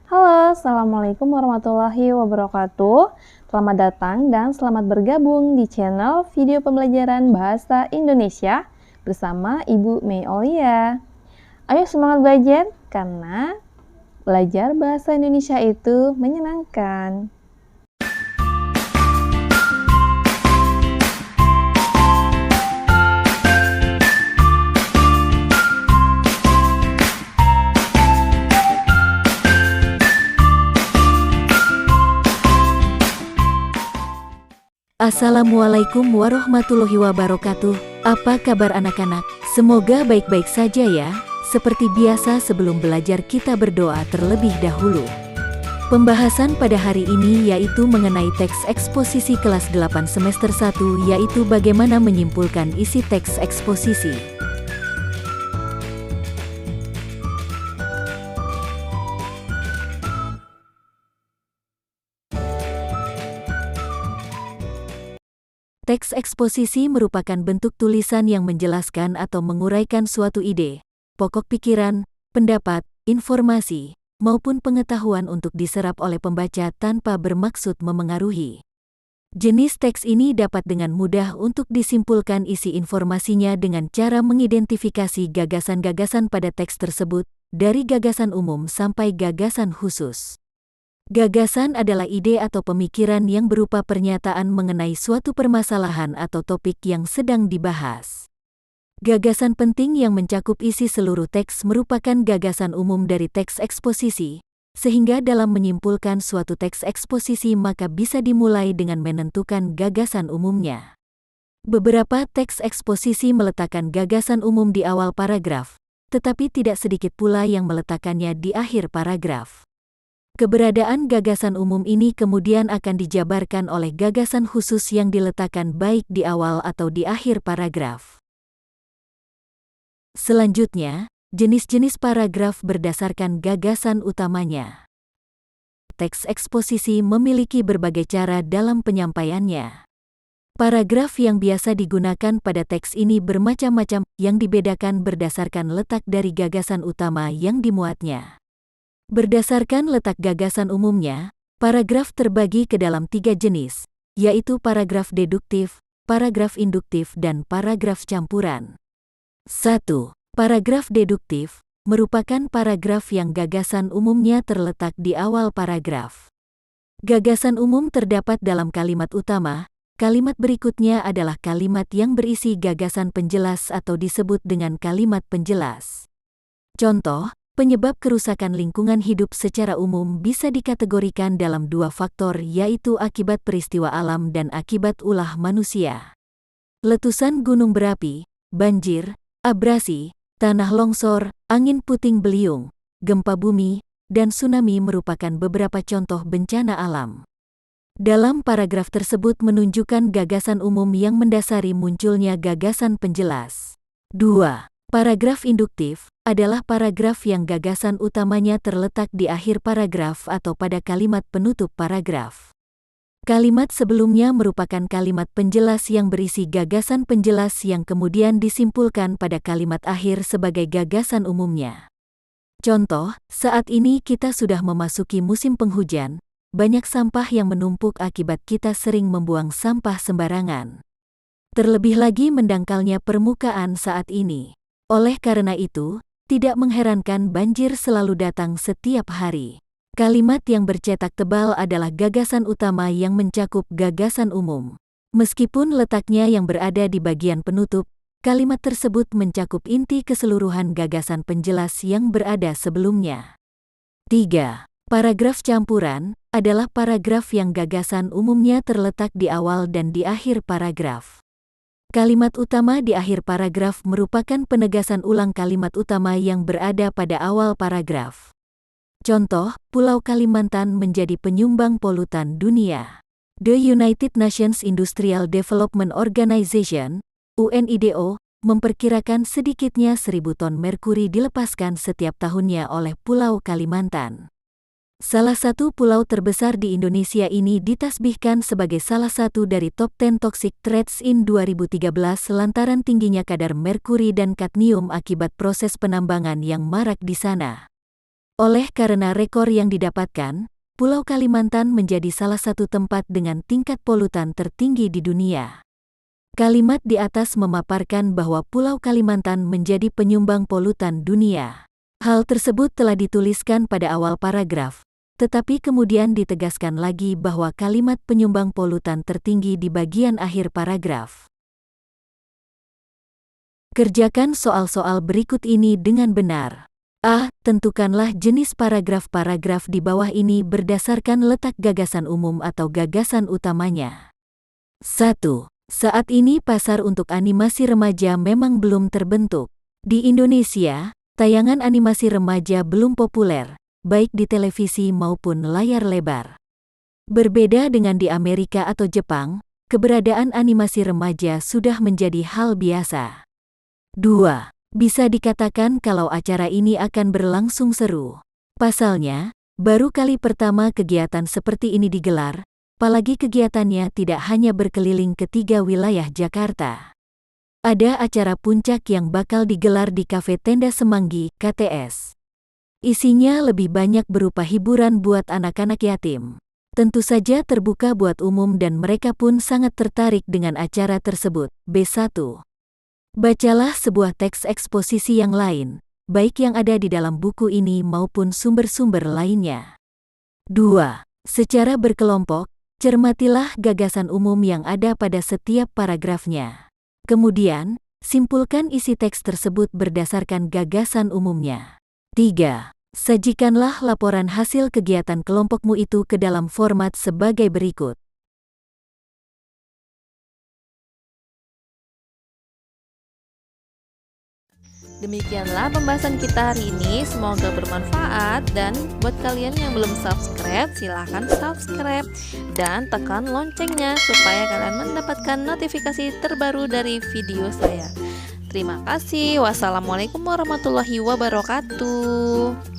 Halo, Assalamualaikum warahmatullahi wabarakatuh. Selamat datang dan selamat bergabung di channel video pembelajaran Bahasa Indonesia bersama Ibu Mei Aulia. Ayo semangat belajar, karena belajar bahasa Indonesia itu menyenangkan. Assalamualaikum warahmatullahi wabarakatuh. Apa kabar anak-anak? Semoga baik-baik saja ya. Seperti biasa sebelum belajar kita berdoa terlebih dahulu. Pembahasan pada hari ini yaitu mengenai teks eksposisi kelas 8 semester 1, yaitu bagaimana menyimpulkan isi teks eksposisi. Teks eksposisi merupakan bentuk tulisan yang menjelaskan atau menguraikan suatu ide, pokok pikiran, pendapat, informasi, maupun pengetahuan untuk diserap oleh pembaca tanpa bermaksud memengaruhi. Jenis teks ini dapat dengan mudah untuk disimpulkan isi informasinya dengan cara mengidentifikasi gagasan-gagasan pada teks tersebut, dari gagasan umum sampai gagasan khusus. Gagasan adalah ide atau pemikiran yang berupa pernyataan mengenai suatu permasalahan atau topik yang sedang dibahas. Gagasan penting yang mencakup isi seluruh teks merupakan gagasan umum dari teks eksposisi, sehingga dalam menyimpulkan suatu teks eksposisi maka bisa dimulai dengan menentukan gagasan umumnya. Beberapa teks eksposisi meletakkan gagasan umum di awal paragraf, tetapi tidak sedikit pula yang meletakkannya di akhir paragraf. Keberadaan gagasan umum ini kemudian akan dijabarkan oleh gagasan khusus yang diletakkan baik di awal atau di akhir paragraf. Selanjutnya, jenis-jenis paragraf berdasarkan gagasan utamanya. Teks eksposisi memiliki berbagai cara dalam penyampaiannya. Paragraf yang biasa digunakan pada teks ini bermacam-macam, yang dibedakan berdasarkan letak dari gagasan utama yang dimuatnya. Berdasarkan letak gagasan umumnya, paragraf terbagi ke dalam 3 jenis, yaitu paragraf deduktif, paragraf induktif, dan paragraf campuran. 1. Paragraf deduktif merupakan paragraf yang gagasan umumnya terletak di awal paragraf. Gagasan umum terdapat dalam kalimat utama, kalimat berikutnya adalah kalimat yang berisi gagasan penjelas atau disebut dengan kalimat penjelas. Contoh, penyebab kerusakan lingkungan hidup secara umum bisa dikategorikan dalam 2 faktor, yaitu akibat peristiwa alam dan akibat ulah manusia. Letusan gunung berapi, banjir, abrasi, tanah longsor, angin puting beliung, gempa bumi, dan tsunami merupakan beberapa contoh bencana alam. Dalam paragraf tersebut menunjukkan gagasan umum yang mendasari munculnya gagasan penjelas. 2. Paragraf induktif adalah paragraf yang gagasan utamanya terletak di akhir paragraf atau pada kalimat penutup paragraf. Kalimat sebelumnya merupakan kalimat penjelas yang berisi gagasan penjelas yang kemudian disimpulkan pada kalimat akhir sebagai gagasan umumnya. Contoh, saat ini kita sudah memasuki musim penghujan, banyak sampah yang menumpuk akibat kita sering membuang sampah sembarangan. Terlebih lagi mendangkalnya permukaan saat ini. Oleh karena itu, tidak mengherankan banjir selalu datang setiap hari. Kalimat yang bercetak tebal adalah gagasan utama yang mencakup gagasan umum. Meskipun letaknya yang berada di bagian penutup, kalimat tersebut mencakup inti keseluruhan gagasan penjelas yang berada sebelumnya. 3. Paragraf campuran adalah paragraf yang gagasan umumnya terletak di awal dan di akhir paragraf. Kalimat utama di akhir paragraf merupakan penegasan ulang kalimat utama yang berada pada awal paragraf. Contoh, Pulau Kalimantan menjadi penyumbang polutan dunia. The United Nations Industrial Development Organization, UNIDO, memperkirakan sedikitnya 1.000 ton merkuri dilepaskan setiap tahunnya oleh Pulau Kalimantan. Salah satu pulau terbesar di Indonesia ini ditasbihkan sebagai salah satu dari top 10 toxic threats in 2013 lantaran tingginya kadar merkuri dan kadmium akibat proses penambangan yang marak di sana. Oleh karena rekor yang didapatkan, Pulau Kalimantan menjadi salah satu tempat dengan tingkat polutan tertinggi di dunia. Kalimat di atas memaparkan bahwa Pulau Kalimantan menjadi penyumbang polutan dunia. Hal tersebut telah dituliskan pada awal paragraf, tetapi kemudian ditegaskan lagi bahwa kalimat penyumbang polutan tertinggi di bagian akhir paragraf. Kerjakan soal-soal berikut ini dengan benar. A. Tentukanlah jenis paragraf-paragraf di bawah ini berdasarkan letak gagasan umum atau gagasan utamanya. 1. Saat ini pasar untuk animasi remaja memang belum terbentuk. Di Indonesia, tayangan animasi remaja belum populer, baik di televisi maupun layar lebar. Berbeda dengan di Amerika atau Jepang, keberadaan animasi remaja sudah menjadi hal biasa. 2. Bisa dikatakan kalau acara ini akan berlangsung seru. Pasalnya, baru kali pertama kegiatan seperti ini digelar, apalagi kegiatannya tidak hanya berkeliling ke 3 wilayah Jakarta. Ada acara puncak yang bakal digelar di Kafe Tenda Semanggi, KTS. Isinya lebih banyak berupa hiburan buat anak-anak yatim. Tentu saja terbuka buat umum dan mereka pun sangat tertarik dengan acara tersebut. B1. Bacalah sebuah teks eksposisi yang lain, baik yang ada di dalam buku ini maupun sumber-sumber lainnya. 2. Secara berkelompok, cermatilah gagasan umum yang ada pada setiap paragrafnya. Kemudian, simpulkan isi teks tersebut berdasarkan gagasan umumnya. 3. Sajikanlah laporan hasil kegiatan kelompokmu itu ke dalam format sebagai berikut. Demikianlah pembahasan kita hari ini, semoga bermanfaat, dan buat kalian yang belum subscribe, silahkan subscribe dan tekan loncengnya supaya kalian mendapatkan notifikasi terbaru dari video saya. Terima kasih. Wassalamualaikum warahmatullahi wabarakatuh.